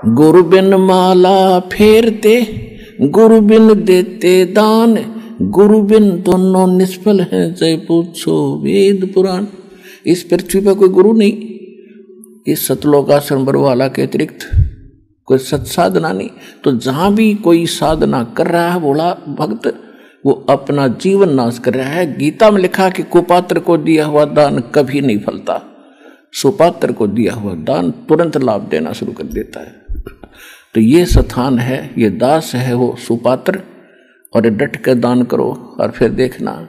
गुरु बिन माला फेरते, गुरु बिन देते दान, गुरु बिन दोनों निष्फल हैं, चाहे पूछो वेद पुराण। इस पृथ्वी पर कोई गुरु नहीं, इस सतलोक आश्रम बरवाला के अतिरिक्त कोई सत्साधना नहीं। तो जहां भी कोई साधना कर रहा है बोला भक्त, वो अपना जीवन नाश कर रहा है। गीता में लिखा कि कुपात्र को दिया हुआ दान कभी नहीं फलता, सुपात्र को दिया हुआ दान तुरंत लाभ देना शुरू कर देता है। तो ये स्थान है, ये दास है वो सुपात्र, और डट कर दान करो और फिर देखना।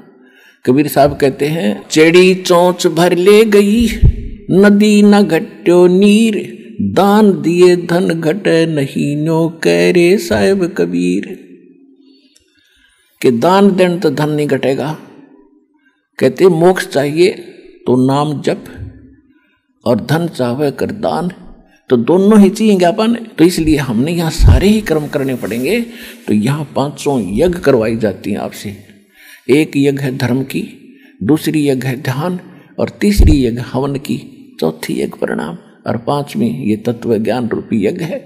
कबीर साहब कहते हैं, चेड़ी चोंच भर ले गई, नदी न घट्यो नीर, दान दिए धन घटे नहीं, नो कह रे साहेब कबीर। कि दान देने तो धन नहीं घटेगा। कहते मोक्ष चाहिए तो नाम जप, और धन चाहे कर दान, तो दोनों ही चाहिए अपन। तो इसलिए हमने यहाँ सारे ही कर्म करने पड़ेंगे। तो यहाँ 500 यज्ञ करवाई जाती हैं आपसे। एक यज्ञ है धर्म की, दूसरी यज्ञ है ध्यान, और तीसरी यज्ञ हवन की, चौथी यज्ञ प्रणाम, और पांचवी ये तत्व ज्ञान रूपी यज्ञ है।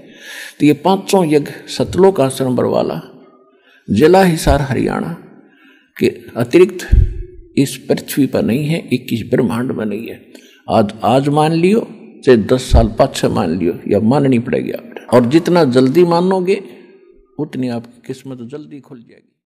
तो ये 500 यज्ञ सतलोक आश्रम बरवाला, जिला हिसार हरियाणा के अतिरिक्त इस पृथ्वी पर नहीं है, 21 ब्रह्मांड में नहीं है। आज मान लियो, चाहे 10 साल पाछे मान लियो, या माननी पड़ेगी आप। और जितना जल्दी मानोगे उतनी आपकी किस्मत जल्दी खुल जाएगी।